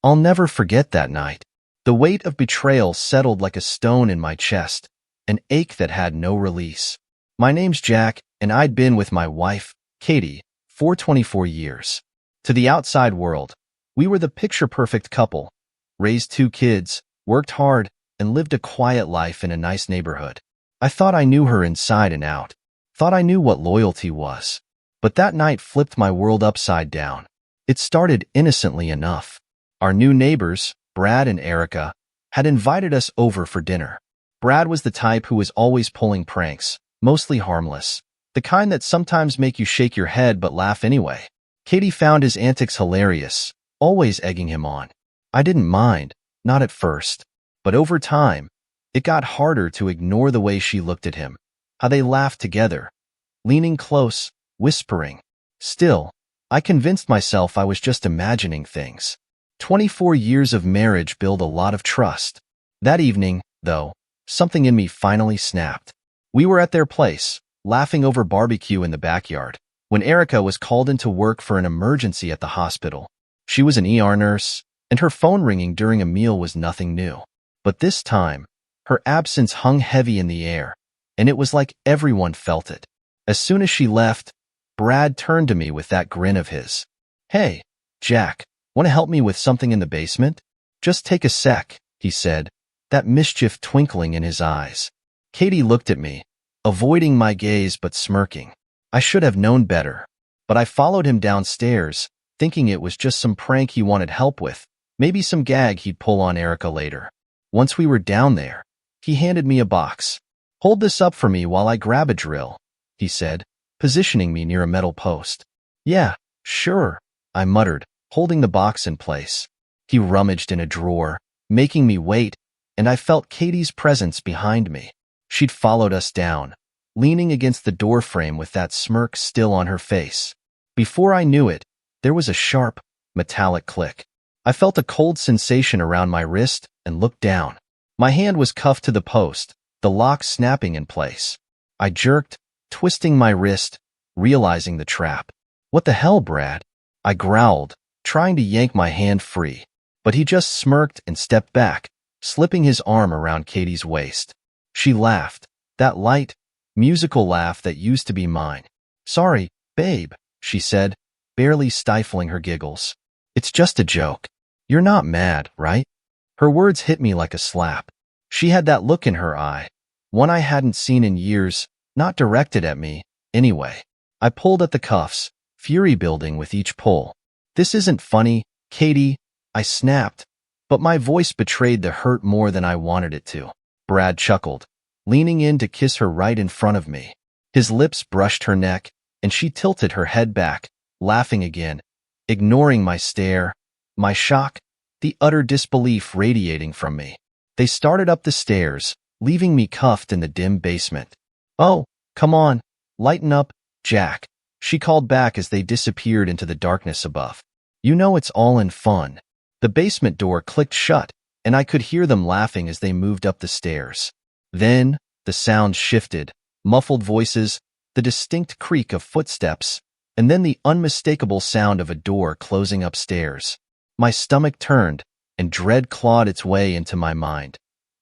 I'll never forget that night. The weight of betrayal settled like a stone in my chest, an ache that had no release. My name's Jack, and I'd been with my wife, Katie, for 24 years. To the outside world, we were the picture-perfect couple, raised 2 kids, worked hard, and lived a quiet life in a nice neighborhood. I thought I knew her inside and out, thought I knew what loyalty was. But that night flipped my world upside down. It started innocently enough. Our new neighbors, Brad and Erica, had invited us over for dinner. Brad was the type who was always pulling pranks, mostly harmless, the kind that sometimes make you shake your head but laugh anyway. Katie found his antics hilarious, always egging him on. I didn't mind, not at first, but over time, it got harder to ignore the way she looked at him, how they laughed together, leaning close, whispering. Still, I convinced myself I was just imagining things. 24 years of marriage build a lot of trust. That evening, though, something in me finally snapped. We were at their place, laughing over barbecue in the backyard, when Erica was called into work for an emergency at the hospital. She was an ER nurse, and her phone ringing during a meal was nothing new. But this time, her absence hung heavy in the air, and it was like everyone felt it. As soon as she left, Brad turned to me with that grin of his. "Hey, Jack, want to help me with something in the basement?" "Just take a sec," he said, that mischief twinkling in his eyes. Katie looked at me, avoiding my gaze but smirking. I should have known better, but I followed him downstairs, thinking it was just some prank he wanted help with, maybe some gag he'd pull on Erica later. Once we were down there, he handed me a box. "Hold this up for me while I grab a drill," he said, positioning me near a metal post. "Yeah, sure," I muttered, holding the box in place. He rummaged in a drawer, making me wait, and I felt Katie's presence behind me. She'd followed us down, leaning against the doorframe with that smirk still on her face. Before I knew it, there was a sharp, metallic click. I felt a cold sensation around my wrist and looked down. My hand was cuffed to the post, the lock snapping in place. I jerked, twisting my wrist, realizing the trap. "What the hell, Brad?" I growled, trying to yank my hand free. But he just smirked and stepped back, slipping his arm around Katie's waist. She laughed, that light, musical laugh that used to be mine. "Sorry, babe," she said, barely stifling her giggles. "It's just a joke. You're not mad, right?" Her words hit me like a slap. She had that look in her eye, one I hadn't seen in years, not directed at me, anyway. I pulled at the cuffs, fury building with each pull. "This isn't funny, Katie," I snapped, but my voice betrayed the hurt more than I wanted it to. Brad chuckled, leaning in to kiss her right in front of me. His lips brushed her neck, and she tilted her head back, laughing again, ignoring my stare, my shock, the utter disbelief radiating from me. They started up the stairs, leaving me cuffed in the dim basement. "Oh, come on, lighten up, Jack," she called back as they disappeared into the darkness above. "You know it's all in fun." The basement door clicked shut, and I could hear them laughing as they moved up the stairs. Then, the sound shifted, muffled voices, the distinct creak of footsteps, and then the unmistakable sound of a door closing upstairs. My stomach turned, and dread clawed its way into my mind.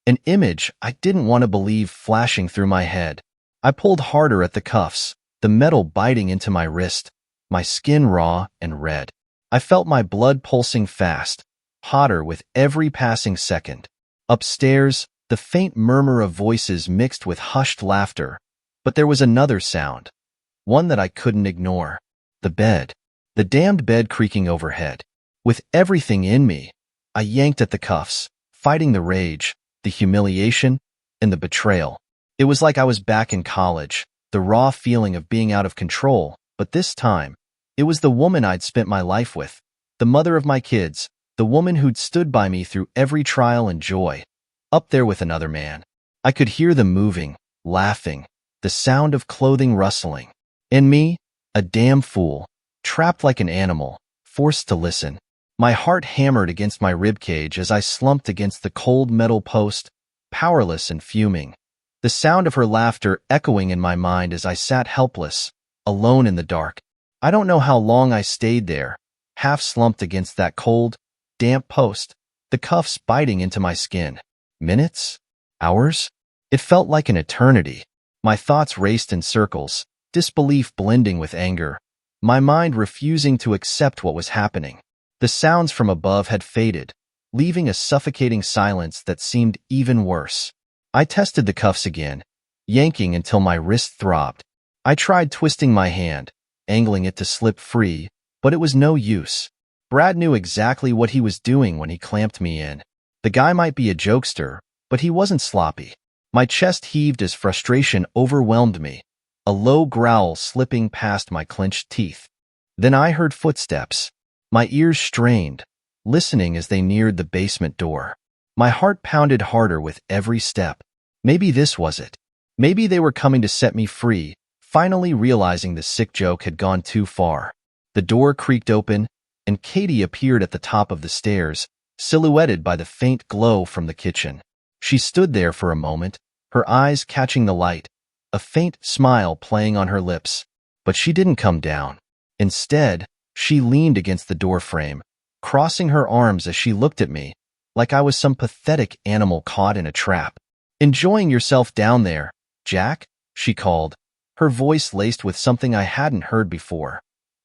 An image I didn't want to believe flashing through my head. I pulled harder at the cuffs, the metal biting into my wrist, my skin raw and red. I felt my blood pulsing fast, hotter with every passing second. Upstairs, the faint murmur of voices mixed with hushed laughter, but there was another sound, one that I couldn't ignore. The bed, the damned bed creaking overhead. With everything in me, I yanked at the cuffs, fighting the rage, the humiliation, and the betrayal. It was like I was back in college, the raw feeling of being out of control, but this time, it was the woman I'd spent my life with, the mother of my kids, the woman who'd stood by me through every trial and joy, up there with another man. I could hear them moving, laughing, the sound of clothing rustling. And me, a damn fool, trapped like an animal, forced to listen. My heart hammered against my ribcage as I slumped against the cold metal post, powerless and fuming. The sound of her laughter echoing in my mind as I sat helpless, alone in the dark. I don't know how long I stayed there, half slumped against that cold, damp post, the cuffs biting into my skin. Minutes? Hours? It felt like an eternity. My thoughts raced in circles, disbelief blending with anger, my mind refusing to accept what was happening. The sounds from above had faded, leaving a suffocating silence that seemed even worse. I tested the cuffs again, yanking until my wrist throbbed. I tried twisting my hand, angling it to slip free, but it was no use. Brad knew exactly what he was doing when he clamped me in. The guy might be a jokester, but he wasn't sloppy. My chest heaved as frustration overwhelmed me, a low growl slipping past my clenched teeth. Then I heard footsteps. My ears strained, listening as they neared the basement door. My heart pounded harder with every step. Maybe this was it. Maybe they were coming to set me free, finally realizing the sick joke had gone too far. The door creaked open, and Katie appeared at the top of the stairs, silhouetted by the faint glow from the kitchen. She stood there for a moment, her eyes catching the light, a faint smile playing on her lips. But she didn't come down. Instead, she leaned against the doorframe, crossing her arms as she looked at me, like I was some pathetic animal caught in a trap. "Enjoying yourself down there, Jack?" she called, her voice laced with something I hadn't heard before.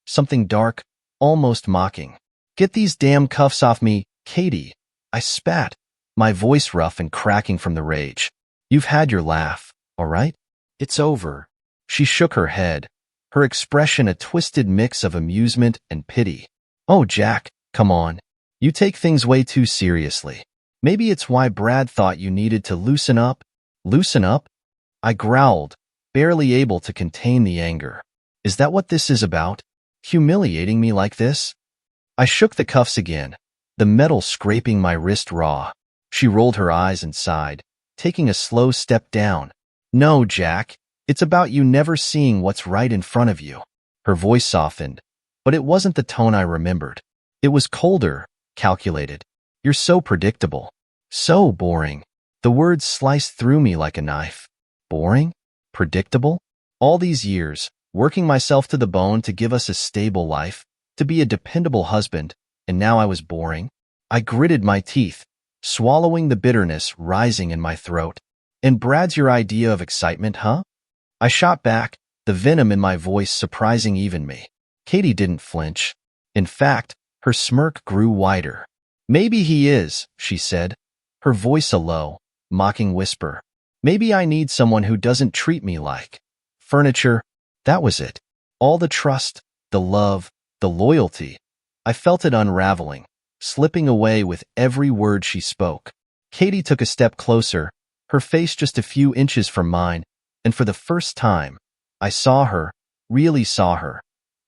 Something dark, almost mocking. "Get these damn cuffs off me, Katie." I spat, my voice rough and cracking from the rage. "You've had your laugh, all right? It's over." She shook her head, her expression a twisted mix of amusement and pity. "Oh, Jack, come on. You take things way too seriously. Maybe it's why Brad thought you needed to loosen up." "Loosen up?" I growled, barely able to contain the anger. "Is that what this is about? Humiliating me like this?" I shook the cuffs again, the metal scraping my wrist raw. She rolled her eyes and sighed, taking a slow step down. "No, Jack, it's about you never seeing what's right in front of you." Her voice softened, but it wasn't the tone I remembered. It was colder, calculated. "You're so predictable. So boring." The words sliced through me like a knife. Boring? Predictable? All these years, working myself to the bone to give us a stable life, to be a dependable husband, and now I was boring? I gritted my teeth, swallowing the bitterness rising in my throat. "And Brad's your idea of excitement, huh?" I shot back, the venom in my voice surprising even me. Katie didn't flinch. In fact, her smirk grew wider. "Maybe he is," she said, her voice a low, mocking whisper. "Maybe I need someone who doesn't treat me like furniture." That was it. All the trust, the love, the loyalty. I felt it unraveling, slipping away with every word she spoke. Katie took a step closer, her face just a few inches from mine, and for the first time, I saw her, really saw her,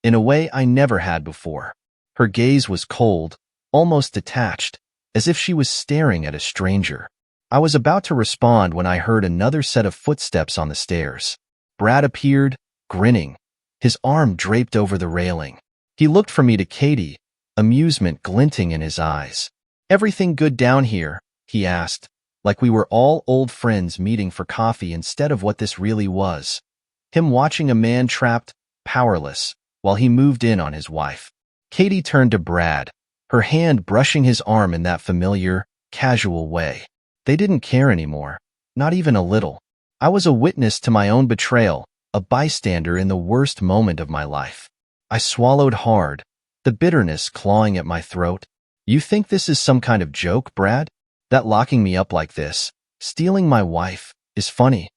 in a way I never had before. Her gaze was cold, almost detached, as if she was staring at a stranger. I was about to respond when I heard another set of footsteps on the stairs. Brad appeared, grinning, his arm draped over the railing. He looked from me to Katie, amusement glinting in his eyes. "Everything good down here?" he asked, like we were all old friends meeting for coffee instead of what this really was. Him watching a man trapped, powerless, while he moved in on his wife. Katie turned to Brad, her hand brushing his arm in that familiar, casual way. They didn't care anymore, not even a little. I was a witness to my own betrayal, a bystander in the worst moment of my life. I swallowed hard, the bitterness clawing at my throat. "You think this is some kind of joke, Brad? That locking me up like this, stealing my wife, is funny?"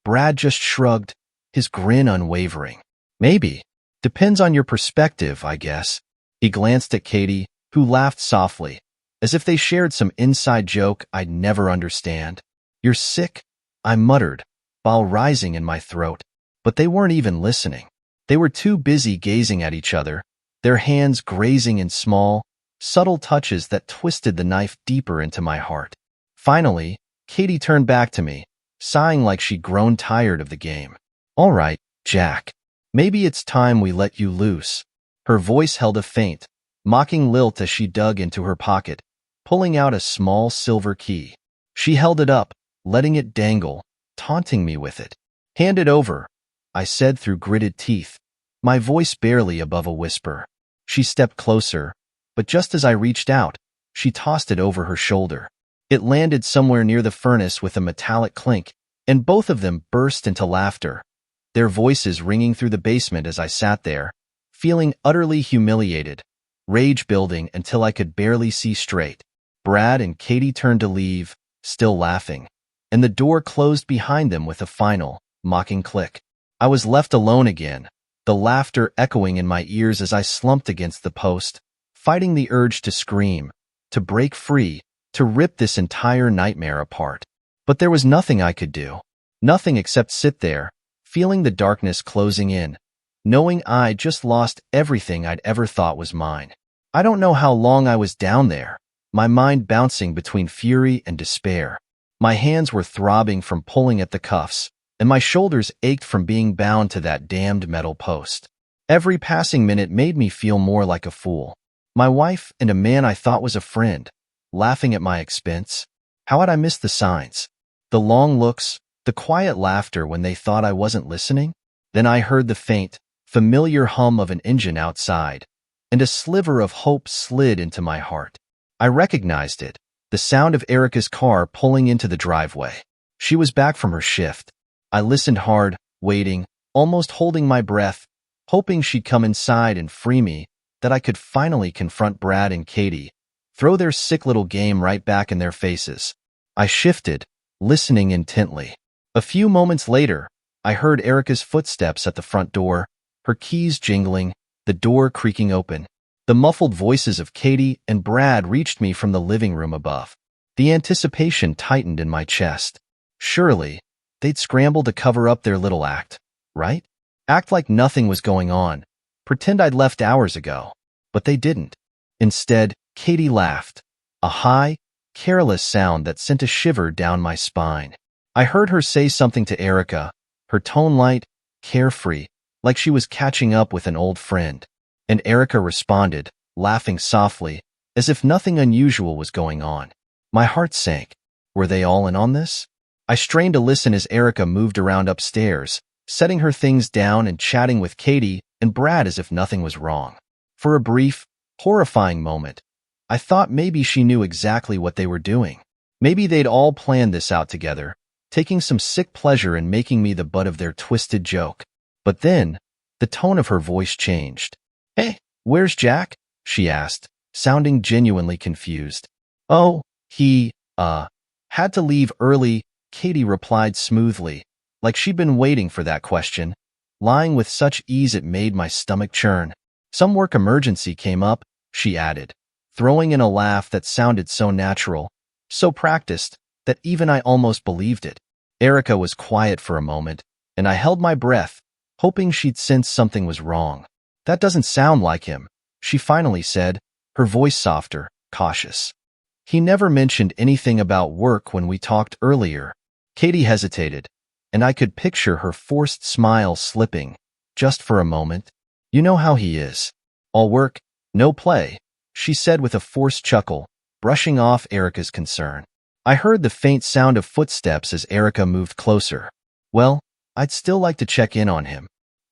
Brad just shrugged, his grin unwavering. "Maybe. Depends on your perspective, I guess." He glanced at Katie, who laughed softly, as if they shared some inside joke I'd never understand. "You're sick," I muttered, bile rising in my throat. But they weren't even listening. They were too busy gazing at each other, their hands grazing in small, subtle touches that twisted the knife deeper into my heart. Finally, Katie turned back to me, sighing like she'd grown tired of the game. "All right, Jack. Maybe it's time we let you loose." Her voice held a faint, mocking lilt as she dug into her pocket, pulling out a small silver key. She held it up, letting it dangle, taunting me with it. "Hand it over," I said through gritted teeth, my voice barely above a whisper. She stepped closer, but just as I reached out, She tossed it over her shoulder. It landed somewhere near the furnace with a metallic clink, and both of them burst into laughter, their voices ringing through the basement as I sat there, feeling utterly humiliated, rage building until I could barely see straight. Brad and Katie turned to leave, still laughing, and the door closed behind them with a final, mocking click. I was left alone again, the laughter echoing in my ears as I slumped against the post, fighting the urge to scream, to break free, to rip this entire nightmare apart. But there was nothing I could do. Nothing except sit there, feeling the darkness closing in, knowing I just lost everything I'd ever thought was mine. I don't know how long I was down there, my mind bouncing between fury and despair. My hands were throbbing from pulling at the cuffs, and my shoulders ached from being bound to that damned metal post. Every passing minute made me feel more like a fool. My wife and a man I thought was a friend, laughing at my expense. How had I missed the signs? The long looks, the quiet laughter when they thought I wasn't listening? Then I heard the faint, familiar hum of an engine outside, and a sliver of hope slid into my heart. I recognized it, the sound of Erica's car pulling into the driveway. She was back from her shift. I listened hard, waiting, almost holding my breath, hoping she'd come inside and free me, that I could finally confront Brad and Katie, throw their sick little game right back in their faces. I shifted, listening intently. A few moments later, I heard Erica's footsteps at the front door, her keys jingling, the door creaking open. The muffled voices of Katie and Brad reached me from the living room above. The anticipation tightened in my chest. Surely, they'd scramble to cover up their little act, right? Act like nothing was going on. Pretend I'd left hours ago. But they didn't. Instead, Katie laughed, a high, careless sound that sent a shiver down my spine. I heard her say something to Erica, her tone light, carefree, like she was catching up with an old friend. And Erica responded, laughing softly, as if nothing unusual was going on. My heart sank. Were they all in on this? I strained to listen as Erica moved around upstairs, setting her things down and chatting with Katie and Brad as if nothing was wrong. For a brief, horrifying moment, I thought maybe she knew exactly what they were doing. Maybe they'd all planned this out together, taking some sick pleasure in making me the butt of their twisted joke. But then, the tone of her voice changed. "Hey, where's Jack?" she asked, sounding genuinely confused. "Oh, he, had to leave early," Katie replied smoothly, like she'd been waiting for that question, lying with such ease it made my stomach churn. "Some work emergency came up," she added, throwing in a laugh that sounded so natural, so practiced, that even I almost believed it. Erica was quiet for a moment, and I held my breath, hoping she'd sense something was wrong. "That doesn't sound like him," she finally said, her voice softer, cautious. "He never mentioned anything about work when we talked earlier." Katie hesitated, and I could picture her forced smile slipping, just for a moment. "You know how he is. All work, no play," she said with a forced chuckle, brushing off Erica's concern. I heard the faint sound of footsteps as Erica moved closer. "Well, I'd still like to check in on him.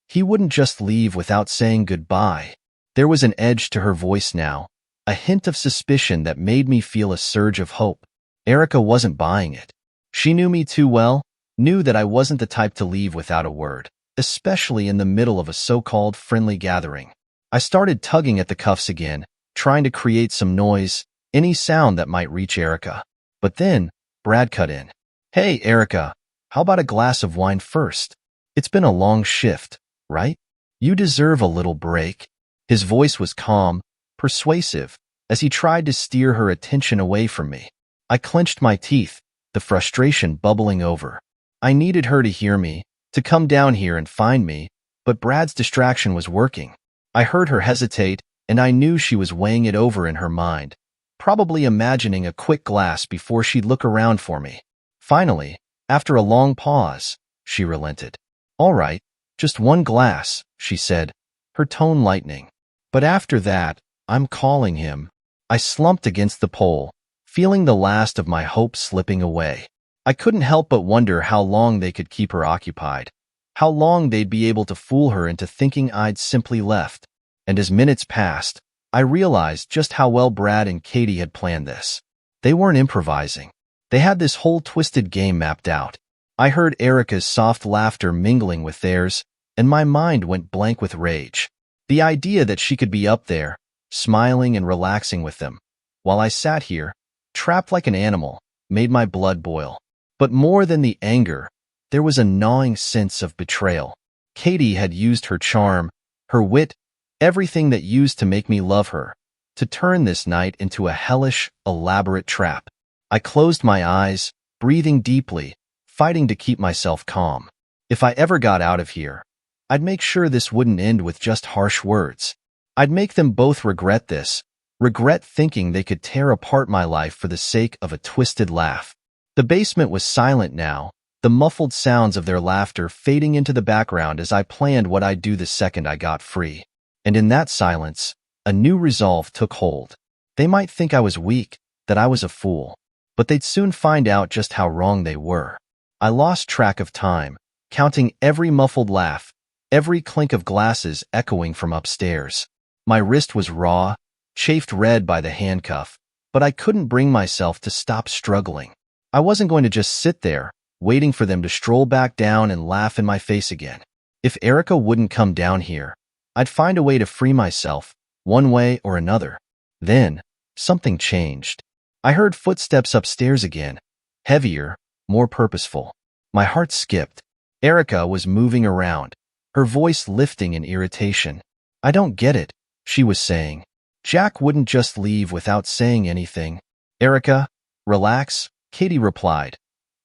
He wouldn't just leave without saying goodbye." There was an edge to her voice now, a hint of suspicion that made me feel a surge of hope. Erica wasn't buying it. She knew me too well, knew that I wasn't the type to leave without a word, especially in the middle of a so-called friendly gathering. I started tugging at the cuffs again, trying to create some noise, any sound that might reach Erica. But then, Brad cut in. "Hey, Erica, how about a glass of wine first? It's been a long shift, right? You deserve a little break." His voice was calm, persuasive, as he tried to steer her attention away from me. I clenched my teeth, the frustration bubbling over. I needed her to hear me, to come down here and find me, but Brad's distraction was working. I heard her hesitate, and I knew she was weighing it over in her mind, probably imagining a quick glass before she'd look around for me. Finally, after a long pause, she relented. "All right, just one glass," she said, her tone lightening. "But after that, I'm calling him." I slumped against the pole, feeling the last of my hope slipping away. I couldn't help but wonder how long they could keep her occupied, how long they'd be able to fool her into thinking I'd simply left. And as minutes passed, I realized just how well Brad and Katie had planned this. They weren't improvising. They had this whole twisted game mapped out. I heard Erica's soft laughter mingling with theirs, and my mind went blank with rage. The idea that she could be up there, smiling and relaxing with them, while I sat here, trapped like an animal, made my blood boil. But more than the anger, there was a gnawing sense of betrayal. Katie had used her charm, her wit, everything that used to make me love her, to turn this night into a hellish, elaborate trap. I closed my eyes, breathing deeply, fighting to keep myself calm. If I ever got out of here, I'd make sure this wouldn't end with just harsh words. I'd make them both regret this, regret thinking they could tear apart my life for the sake of a twisted laugh. The basement was silent now, the muffled sounds of their laughter fading into the background as I planned what I'd do the second I got free. And in that silence, a new resolve took hold. They might think I was weak, that I was a fool, but they'd soon find out just how wrong they were. I lost track of time, counting every muffled laugh, every clink of glasses echoing from upstairs. My wrist was raw, chafed red by the handcuff, but I couldn't bring myself to stop struggling. I wasn't going to just sit there, waiting for them to stroll back down and laugh in my face again. If Erica wouldn't come down here, I'd find a way to free myself, one way or another. Then, something changed. I heard footsteps upstairs again, heavier, more purposeful. My heart skipped. Erica was moving around, her voice lifting in irritation. "I don't get it," she was saying. "Jack wouldn't just leave without saying anything." "Erica, relax," Katie replied,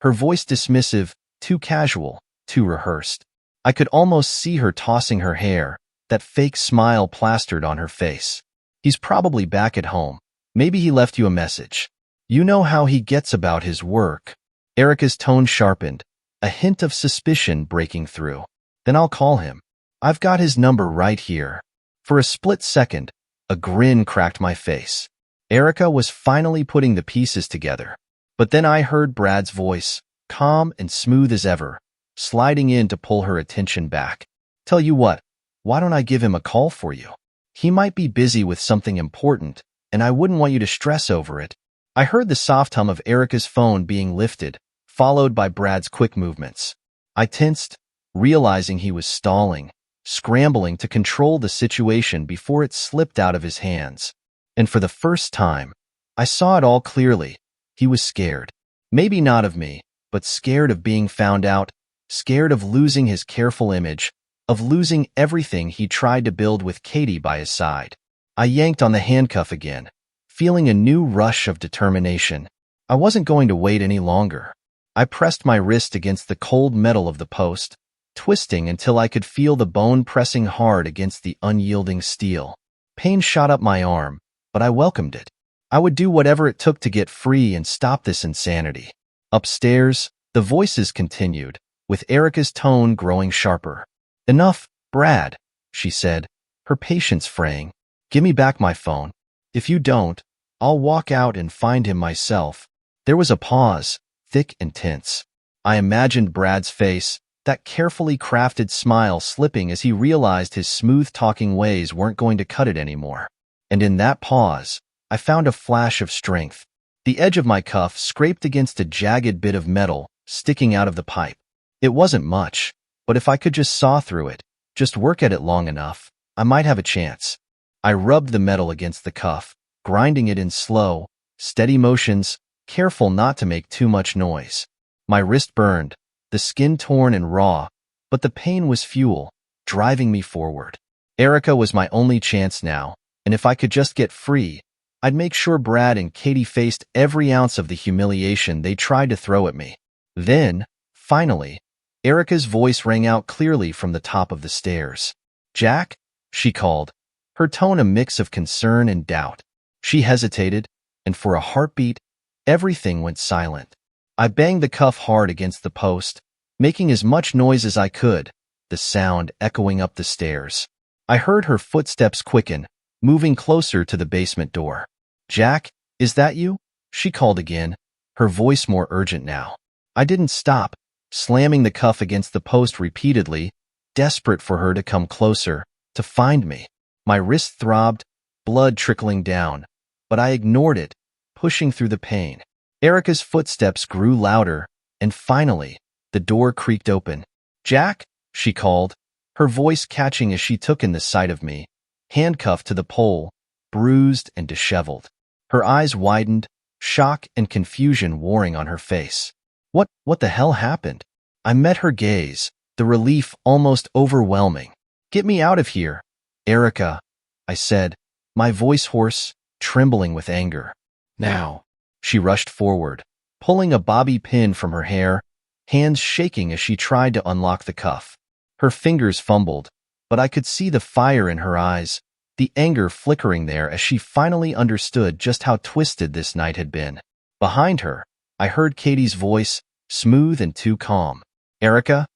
her voice dismissive, too casual, too rehearsed. I could almost see her tossing her hair, that fake smile plastered on her face. "He's probably back at home. Maybe he left you a message. You know how he gets about his work." Erica's tone sharpened, a hint of suspicion breaking through. "Then I'll call him. I've got his number right here." For a split second, a grin cracked my face. Erica was finally putting the pieces together. But then I heard Brad's voice, calm and smooth as ever, sliding in to pull her attention back. "Tell you what, why don't I give him a call for you? He might be busy with something important, and I wouldn't want you to stress over it." I heard the soft hum of Erica's phone being lifted, followed by Brad's quick movements. I tensed, realizing he was stalling, scrambling to control the situation before it slipped out of his hands. And for the first time, I saw it all clearly. He was scared. Maybe not of me, but scared of being found out, scared of losing his careful image, of losing everything he tried to build with Katie by his side. I yanked on the handcuff again, feeling a new rush of determination. I wasn't going to wait any longer. I pressed my wrist against the cold metal of the post, twisting until I could feel the bone pressing hard against the unyielding steel. Pain shot up my arm, but I welcomed it. I would do whatever it took to get free and stop this insanity. Upstairs, the voices continued, with Erica's tone growing sharper. "Enough, Brad," she said, her patience fraying. "Give me back my phone. If you don't, I'll walk out and find him myself." There was a pause, thick and tense. I imagined Brad's face, that carefully crafted smile slipping as he realized his smooth-talking ways weren't going to cut it anymore. And in that pause, I found a flash of strength. The edge of my cuff scraped against a jagged bit of metal sticking out of the pipe. It wasn't much, but if I could just saw through it, just work at it long enough, I might have a chance. I rubbed the metal against the cuff, grinding it in slow, steady motions, careful not to make too much noise. My wrist burned, the skin torn and raw, but the pain was fuel, driving me forward. Erica was my only chance now, and if I could just get free, I'd make sure Brad and Katie faced every ounce of the humiliation they tried to throw at me. Then, finally, Erica's voice rang out clearly from the top of the stairs. "Jack?" she called, her tone a mix of concern and doubt. She hesitated, and for a heartbeat, everything went silent. I banged the cuff hard against the post, making as much noise as I could, the sound echoing up the stairs. I heard her footsteps quicken, moving closer to the basement door. "Jack, is that you?" she called again, her voice more urgent now. I didn't stop, slamming the cuff against the post repeatedly, desperate for her to come closer, to find me. My wrist throbbed, blood trickling down, but I ignored it, pushing through the pain. Erica's footsteps grew louder, and finally, the door creaked open. "Jack," she called, her voice catching as she took in the sight of me, handcuffed to the pole, bruised and disheveled. Her eyes widened, shock and confusion warring on her face. What the hell happened? I met her gaze, the relief almost overwhelming. "Get me out of here, Erica," I said, my voice hoarse, trembling with anger. "Now." She rushed forward, pulling a bobby pin from her hair, hands shaking as she tried to unlock the cuff. Her fingers fumbled, but I could see the fire in her eyes, the anger flickering there as she finally understood just how twisted this night had been. Behind her, I heard Katie's voice, smooth and too calm. "Erica,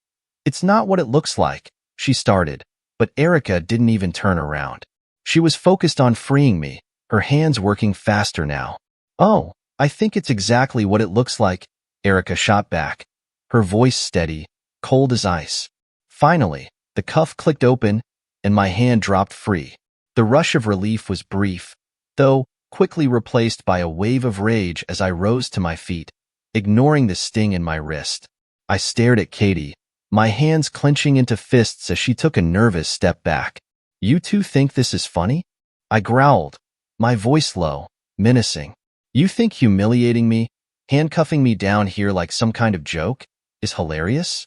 it's not what it looks like," she started, but Erica didn't even turn around. She was focused on freeing me, her hands working faster now. "Oh, I think it's exactly what it looks like," Erica shot back, her voice steady, cold as ice. Finally, the cuff clicked open, and my hand dropped free. The rush of relief was brief, though quickly replaced by a wave of rage as I rose to my feet, ignoring the sting in my wrist. I stared at Katie, my hands clenching into fists as she took a nervous step back. "You two think this is funny?" I growled, my voice low, menacing. "You think humiliating me, handcuffing me down here like some kind of joke, is hilarious?"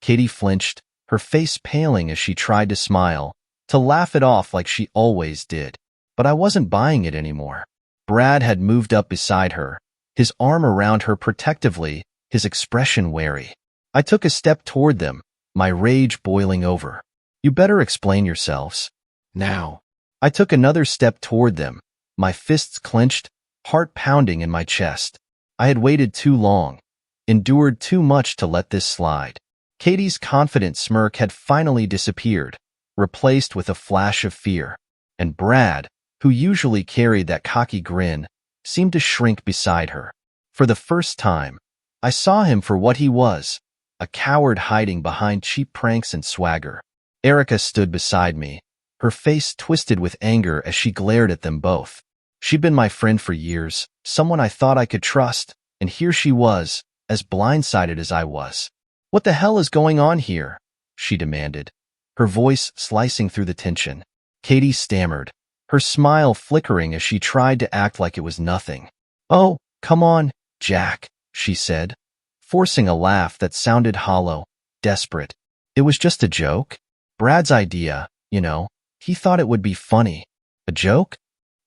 Katie flinched, her face paling as she tried to smile, to laugh it off like she always did. But I wasn't buying it anymore. Brad had moved up beside her, his arm around her protectively, his expression wary. I took a step toward them, my rage boiling over. "You better explain yourselves. Now." I took another step toward them, my fists clenched, heart pounding in my chest. I had waited too long, endured too much to let this slide. Katie's confident smirk had finally disappeared, replaced with a flash of fear. And Brad, who usually carried that cocky grin, seemed to shrink beside her. For the first time, I saw him for what he was, a coward hiding behind cheap pranks and swagger. Erica stood beside me, her face twisted with anger as she glared at them both. She'd been my friend for years, someone I thought I could trust, and here she was, as blindsided as I was. "What the hell is going on here?" she demanded, her voice slicing through the tension. Katie stammered, her smile flickering as she tried to act like it was nothing. "Oh, come on, Jack," she said, forcing a laugh that sounded hollow, desperate. "It was just a joke. Brad's idea, you know. He thought it would be funny." "A joke?"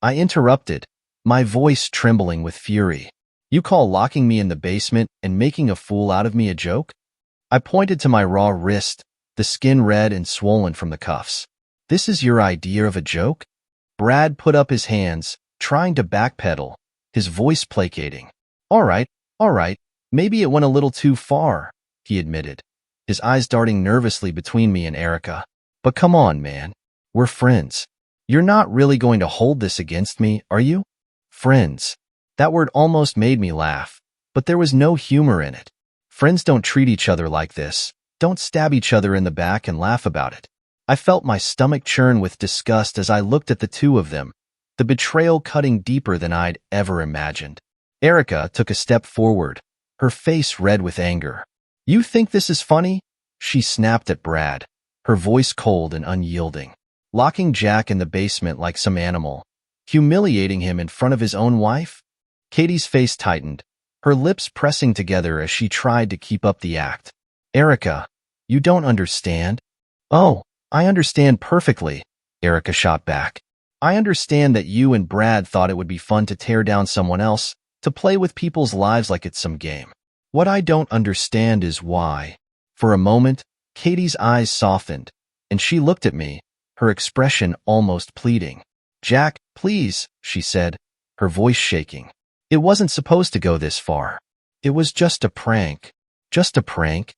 I interrupted, my voice trembling with fury. "You call locking me in the basement and making a fool out of me a joke?" I pointed to my raw wrist, the skin red and swollen from the cuffs. "This is your idea of a joke?" Brad put up his hands, trying to backpedal, his voice placating. All right, maybe it went a little too far," he admitted, his eyes darting nervously between me and Erica. "But come on, man. We're friends. You're not really going to hold this against me, are you?" Friends. That word almost made me laugh, but there was no humor in it. Friends don't treat each other like this, don't stab each other in the back and laugh about it. I felt my stomach churn with disgust as I looked at the two of them, the betrayal cutting deeper than I'd ever imagined. Erica took a step forward, her face red with anger. "You think this is funny?" she snapped at Brad, her voice cold and unyielding. "Locking Jack in the basement like some animal, humiliating him in front of his own wife?" Katie's face tightened, her lips pressing together as she tried to keep up the act. "Erica, you don't understand." "Oh, I understand perfectly," Erica shot back. "I understand that you and Brad thought it would be fun to tear down someone else, to play with people's lives like it's some game. What I don't understand is why." For a moment, Katie's eyes softened, and she looked at me, her expression almost pleading. "Jack, please," she said, her voice shaking. "It wasn't supposed to go this far. It was just a prank." "Just a prank?"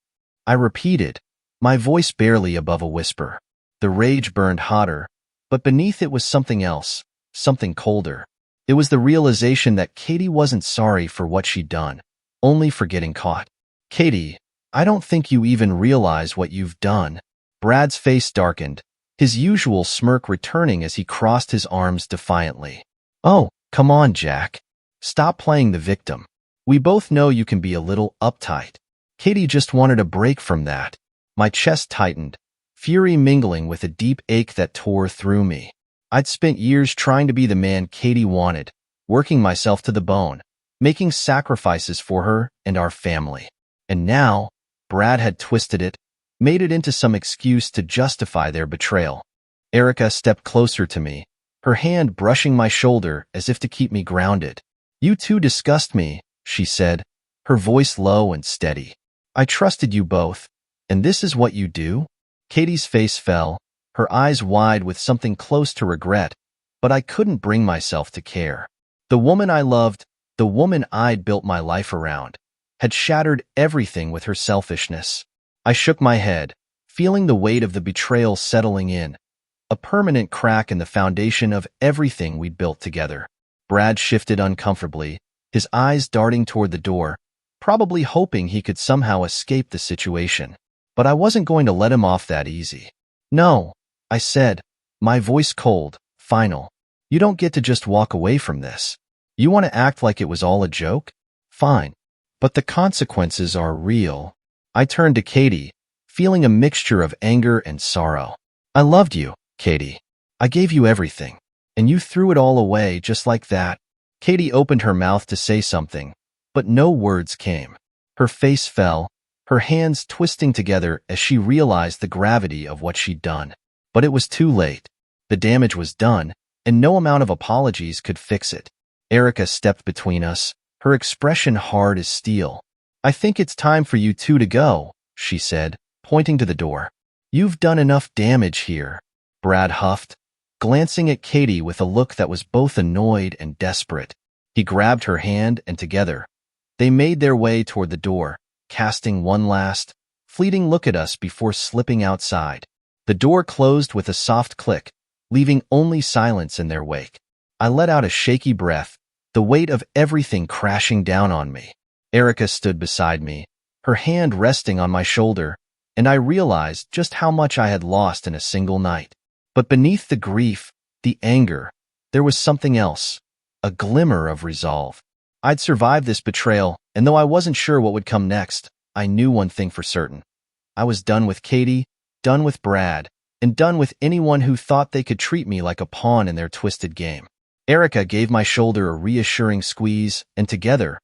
I repeated, my voice barely above a whisper. The rage burned hotter, but beneath it was something else, something colder. It was the realization that Katie wasn't sorry for what she'd done, only for getting caught. "Katie, I don't think you even realize what you've done." Brad's face darkened, his usual smirk returning as he crossed his arms defiantly. "Oh, come on, Jack. Stop playing the victim. We both know you can be a little uptight." Katie just wanted a break from that. My chest tightened, fury mingling with a deep ache that tore through me. I'd spent years trying to be the man Katie wanted, working myself to the bone, making sacrifices for her and our family. And now, Brad had twisted it, made it into some excuse to justify their betrayal. Erica stepped closer to me, her hand brushing my shoulder as if to keep me grounded. "You two disgust me," she said, her voice low and steady. "I trusted you both, and this is what you do?" Katie's face fell, her eyes wide with something close to regret, but I couldn't bring myself to care. The woman I loved, the woman I'd built my life around, had shattered everything with her selfishness. I shook my head, feeling the weight of the betrayal settling in, a permanent crack in the foundation of everything we'd built together. Brad shifted uncomfortably, his eyes darting toward the door, probably hoping he could somehow escape the situation. But I wasn't going to let him off that easy. "No," I said, my voice cold, final. "You don't get to just walk away from this. You want to act like it was all a joke? Fine. But the consequences are real." I turned to Katie, feeling a mixture of anger and sorrow. "I loved you, Katie. I gave you everything, and you threw it all away just like that." Katie opened her mouth to say something, but no words came. Her face fell, her hands twisting together as she realized the gravity of what she'd done. But it was too late. The damage was done, and no amount of apologies could fix it. Erica stepped between us, her expression hard as steel. "I think it's time for you two to go," she said, pointing to the door. "You've done enough damage here." Brad huffed, glancing at Katie with a look that was both annoyed and desperate. He grabbed her hand, and together, they made their way toward the door, casting one last, fleeting look at us before slipping outside. The door closed with a soft click, leaving only silence in their wake. I let out a shaky breath, the weight of everything crashing down on me. Erica stood beside me, her hand resting on my shoulder, and I realized just how much I had lost in a single night. But beneath the grief, the anger, there was something else, a glimmer of resolve. I'd survived this betrayal, and though I wasn't sure what would come next, I knew one thing for certain. I was done with Katie, done with Brad, and done with anyone who thought they could treat me like a pawn in their twisted game. Erica gave my shoulder a reassuring squeeze, and together,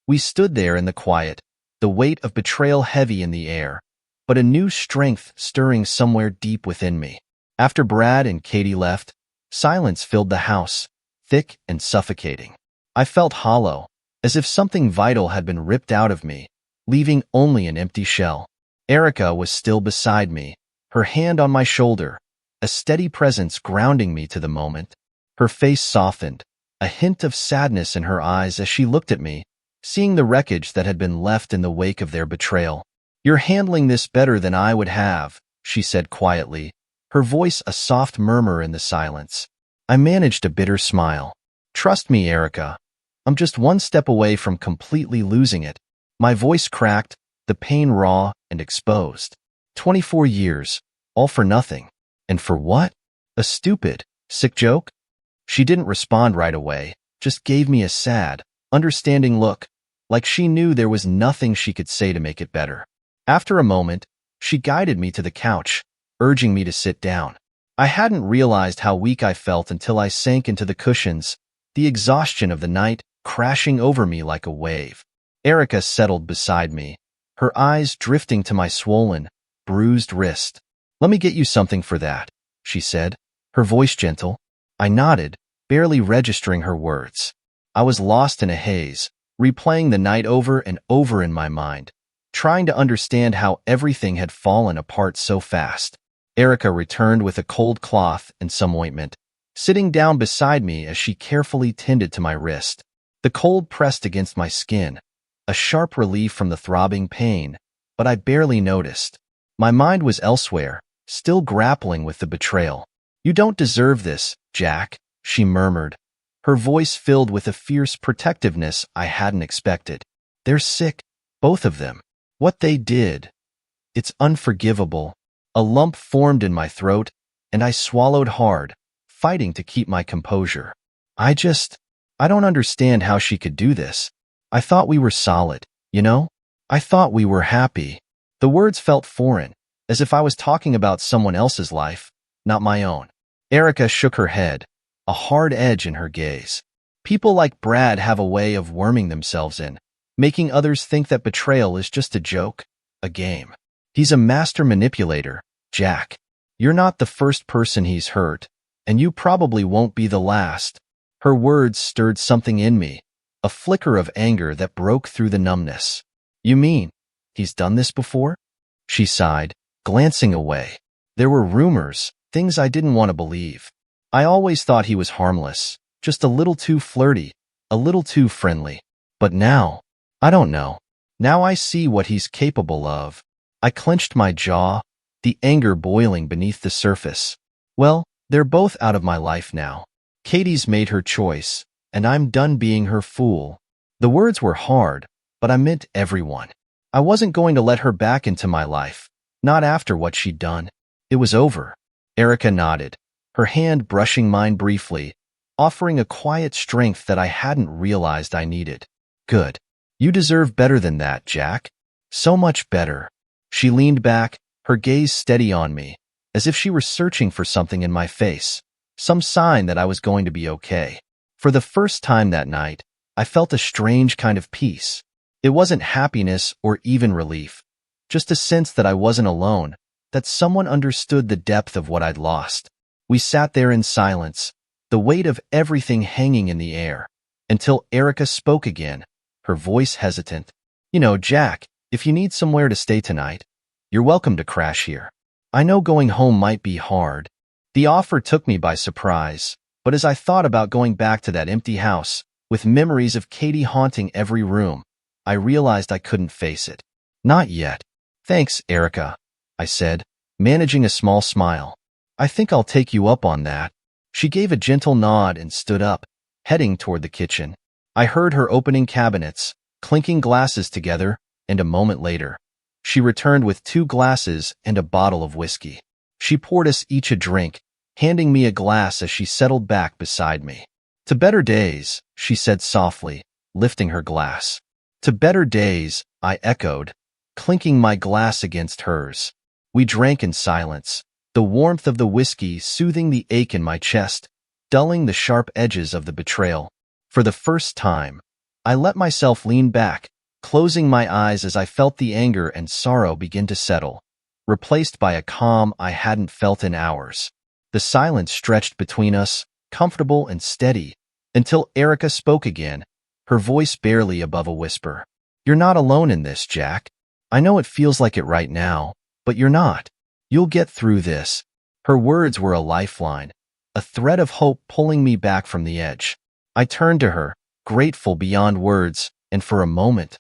we stood there in the quiet, the weight of betrayal heavy in the air, but a new strength stirring somewhere deep within me. After Brad and Katie left, silence filled the house, thick and suffocating. I felt hollow, as if something vital had been ripped out of me, leaving only an empty shell. Erica was still beside me, her hand on my shoulder, a steady presence grounding me to the moment. Her face softened, a hint of sadness in her eyes as she looked at me, seeing the wreckage that had been left in the wake of their betrayal. "You're handling this better than I would have," she said quietly, her voice a soft murmur in the silence. I managed a bitter smile. "Trust me, Erica. I'm just one step away from completely losing it." My voice cracked, the pain raw and exposed. 24 years, all for nothing. And for what? A stupid, sick joke? She didn't respond right away, just gave me a sad, understanding look, like she knew there was nothing she could say to make it better. After a moment, she guided me to the couch, urging me to sit down. I hadn't realized how weak I felt until I sank into the cushions, the exhaustion of the night crashing over me like a wave. Erica settled beside me, her eyes drifting to my swollen, bruised wrist. "Let me get you something for that," she said, her voice gentle. I nodded, barely registering her words. I was lost in a haze, replaying the night over and over in my mind, trying to understand how everything had fallen apart so fast. Erica returned with a cold cloth and some ointment, sitting down beside me as she carefully tended to my wrist. The cold pressed against my skin, a sharp relief from the throbbing pain, but I barely noticed. My mind was elsewhere, still grappling with the betrayal. "You don't deserve this, Jack," she murmured, her voice filled with a fierce protectiveness I hadn't expected. "They're sick, both of them. What they did. It's unforgivable." A lump formed in my throat, and I swallowed hard, fighting to keep my composure. I don't understand how she could do this. I thought we were solid, you know? I thought we were happy. The words felt foreign, as if I was talking about someone else's life, not my own. Erica shook her head, a hard edge in her gaze. People like Brad have a way of worming themselves in, making others think that betrayal is just a joke, a game. He's a master manipulator, Jack. You're not the first person he's hurt, and you probably won't be the last. Her words stirred something in me, a flicker of anger that broke through the numbness. You mean, he's done this before? She sighed, glancing away. There were rumors, things I didn't want to believe. I always thought he was harmless, just a little too flirty, a little too friendly. But now, I don't know. Now I see what he's capable of. I clenched my jaw, the anger boiling beneath the surface. Well, they're both out of my life now. Katie's made her choice, and I'm done being her fool. The words were hard, but I meant everyone. I wasn't going to let her back into my life, not after what she'd done. It was over. Erica nodded, her hand brushing mine briefly, offering a quiet strength that I hadn't realized I needed. Good. You deserve better than that, Jack. So much better. She leaned back, her gaze steady on me, as if she were searching for something in my face, some sign that I was going to be okay. For the first time that night, I felt a strange kind of peace. It wasn't happiness or even relief, just a sense that I wasn't alone, that someone understood the depth of what I'd lost. We sat there in silence, the weight of everything hanging in the air, until Erica spoke again, her voice hesitant. You know, Jack, if you need somewhere to stay tonight, you're welcome to crash here. I know going home might be hard. The offer took me by surprise, but as I thought about going back to that empty house, with memories of Katie haunting every room, I realized I couldn't face it. Not yet. Thanks, Erica, I said, managing a small smile. I think I'll take you up on that. She gave a gentle nod and stood up, heading toward the kitchen. I heard her opening cabinets, clinking glasses together, and a moment later, she returned with 2 glasses and a bottle of whiskey. She poured us each a drink, handing me a glass as she settled back beside me. To better days, she said softly, lifting her glass. To better days, I echoed, clinking my glass against hers. We drank in silence, the warmth of the whiskey soothing the ache in my chest, dulling the sharp edges of the betrayal. For the first time, I let myself lean back, closing my eyes as I felt the anger and sorrow begin to settle, replaced by a calm I hadn't felt in hours. The silence stretched between us, comfortable and steady, until Erica spoke again, her voice barely above a whisper. You're not alone in this, Jack. I know it feels like it right now, but you're not. You'll get through this. Her words were a lifeline, a thread of hope pulling me back from the edge. I turned to her, grateful beyond words, and for a moment,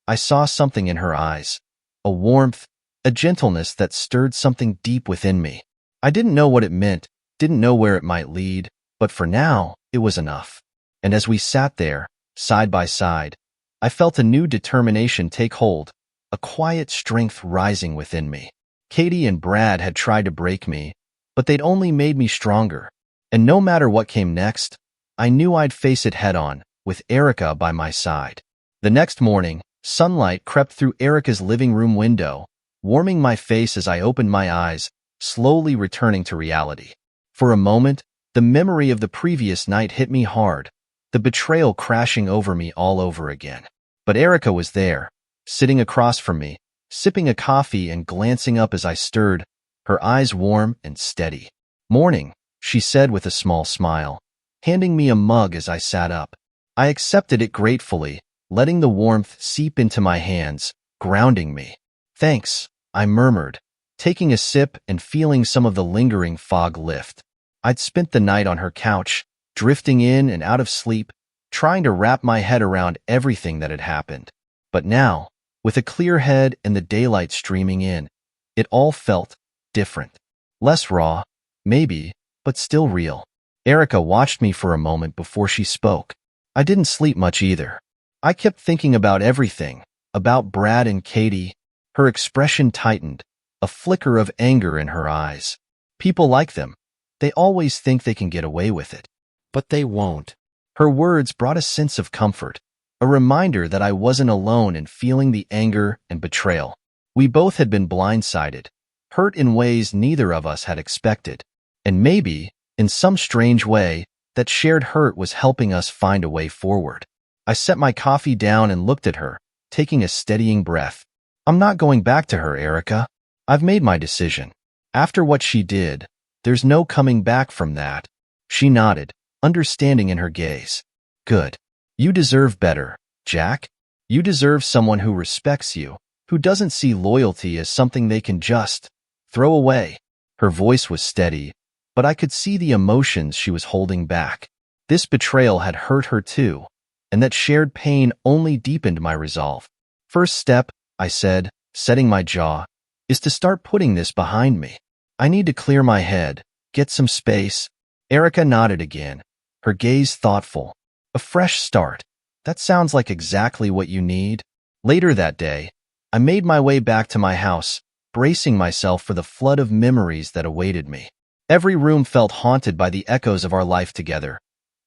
I saw something in her eyes, a warmth, a gentleness that stirred something deep within me. I didn't know what it meant, didn't know where it might lead, but for now, it was enough. And as we sat there, side by side, I felt a new determination take hold, a quiet strength rising within me. Katie and Brad had tried to break me, but they'd only made me stronger. And no matter what came next, I knew I'd face it head-on, with Erica by my side. The next morning, sunlight crept through Erica's living room window, warming my face as I opened my eyes, slowly returning to reality. For a moment, the memory of the previous night hit me hard, the betrayal crashing over me all over again. But Erica was there, sitting across from me, sipping a coffee and glancing up as I stirred, her eyes warm and steady. Morning, she said with a small smile, handing me a mug as I sat up. I accepted it gratefully, letting the warmth seep into my hands, grounding me. Thanks, I murmured, taking a sip and feeling some of the lingering fog lift. I'd spent the night on her couch, drifting in and out of sleep, trying to wrap my head around everything that had happened. But now, with a clear head and the daylight streaming in, it all felt different. Less raw, maybe, but still real. Erica watched me for a moment before she spoke. I didn't sleep much either. I kept thinking about everything, about Brad and Katie. Her expression tightened, a flicker of anger in her eyes. People like them, They always think they can get away with it, but they won't. Her words brought a sense of comfort, a reminder that I wasn't alone in feeling the anger and betrayal. We both had been blindsided, hurt in ways neither of us had expected. And maybe, in some strange way, that shared hurt was helping us find a way forward. I set my coffee down and looked at her, taking a steadying breath. I'm not going back to her, Erica. I've made my decision. After what she did, there's no coming back from that. She nodded, understanding in her gaze. Good. You deserve better, Jack. You deserve someone who respects you, who doesn't see loyalty as something they can just throw away. Her voice was steady, but I could see the emotions she was holding back. This betrayal had hurt her too, and that shared pain only deepened my resolve. First step, I said, setting my jaw, is to start putting this behind me. I need to clear my head, get some space. Erica nodded again, her gaze thoughtful. A fresh start. That sounds like exactly what you need. Later that day, I made my way back to my house, bracing myself for the flood of memories that awaited me. Every room felt haunted by the echoes of our life together.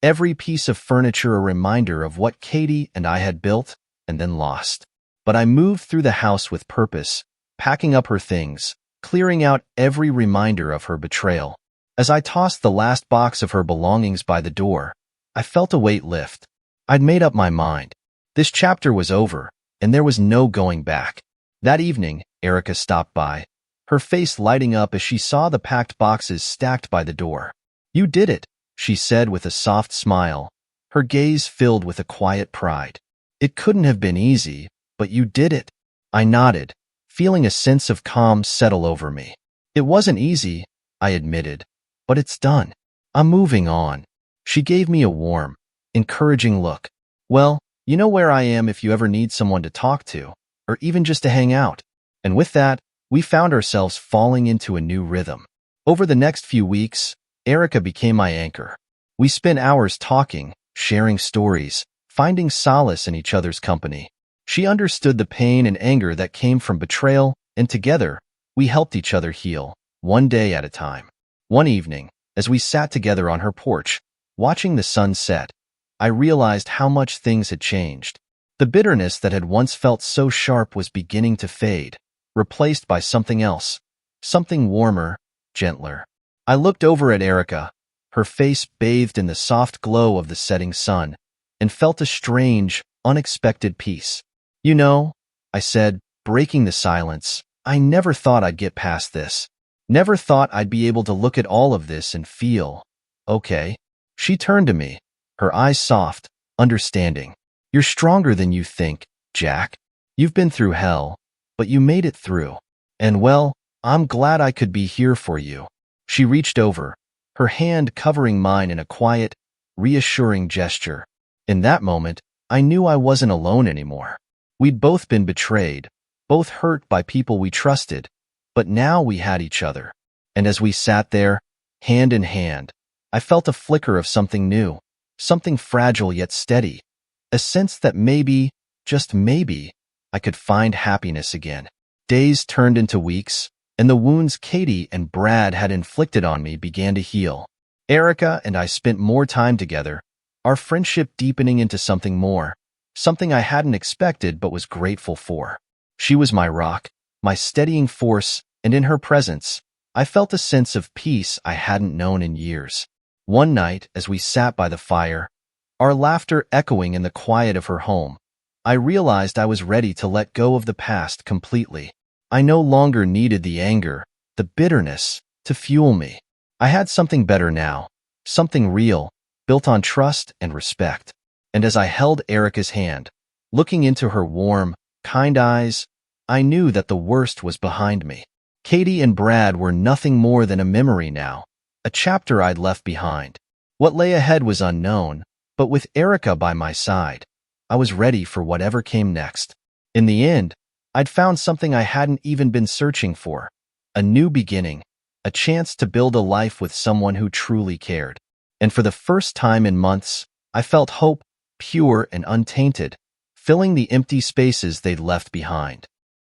Every piece of furniture a reminder of what Katie and I had built and then lost. But I moved through the house with purpose, packing up her things, clearing out every reminder of her betrayal. As I tossed the last box of her belongings by the door, I felt a weight lift. I'd made up my mind. This chapter was over, and there was no going back. That evening, Erica stopped by, her face lighting up as she saw the packed boxes stacked by the door. You did it, she said with a soft smile, her gaze filled with a quiet pride. It couldn't have been easy, but you did it. I nodded, feeling a sense of calm settle over me. It wasn't easy, I admitted, but it's done. I'm moving on. She gave me a warm, encouraging look. Well, you know where I am if you ever need someone to talk to, or even just to hang out. And with that, we found ourselves falling into a new rhythm. Over the next few weeks, Erica became my anchor. We spent hours talking, sharing stories, finding solace in each other's company. She understood the pain and anger that came from betrayal, and together, we helped each other heal, one day at a time. One evening, as we sat together on her porch, watching the sun set, I realized how much things had changed. The bitterness that had once felt so sharp was beginning to fade, replaced by something else, something warmer, gentler. I looked over at Erica, her face bathed in the soft glow of the setting sun, and felt a strange, unexpected peace. You know, I said, breaking the silence, I never thought I'd get past this. Never thought I'd be able to look at all of this and feel okay. She turned to me, her eyes soft, understanding. You're stronger than you think, Jack. You've been through hell, but you made it through. And well, I'm glad I could be here for you. She reached over, her hand covering mine in a quiet, reassuring gesture. In that moment, I knew I wasn't alone anymore. We'd both been betrayed, both hurt by people we trusted, but now we had each other. And as we sat there, hand in hand, I felt a flicker of something new, something fragile yet steady, a sense that maybe, just maybe, I could find happiness again. Days turned into weeks, and the wounds Katie and Brad had inflicted on me began to heal. Erica and I spent more time together, our friendship deepening into something more, something I hadn't expected but was grateful for. She was my rock, my steadying force, and in her presence, I felt a sense of peace I hadn't known in years. One night, as we sat by the fire, our laughter echoing in the quiet of her home, I realized I was ready to let go of the past completely. I no longer needed the anger, the bitterness, to fuel me. I had something better now, something real, built on trust and respect. And as I held Erica's hand, looking into her warm, kind eyes, I knew that the worst was behind me. Katie and Brad were nothing more than a memory now, a chapter I'd left behind. What lay ahead was unknown, but with Erica by my side, I was ready for whatever came next. In the end, I'd found something I hadn't even been searching for, a new beginning, a chance to build a life with someone who truly cared. And for the first time in months, I felt hope, pure and untainted, filling the empty spaces they'd left behind.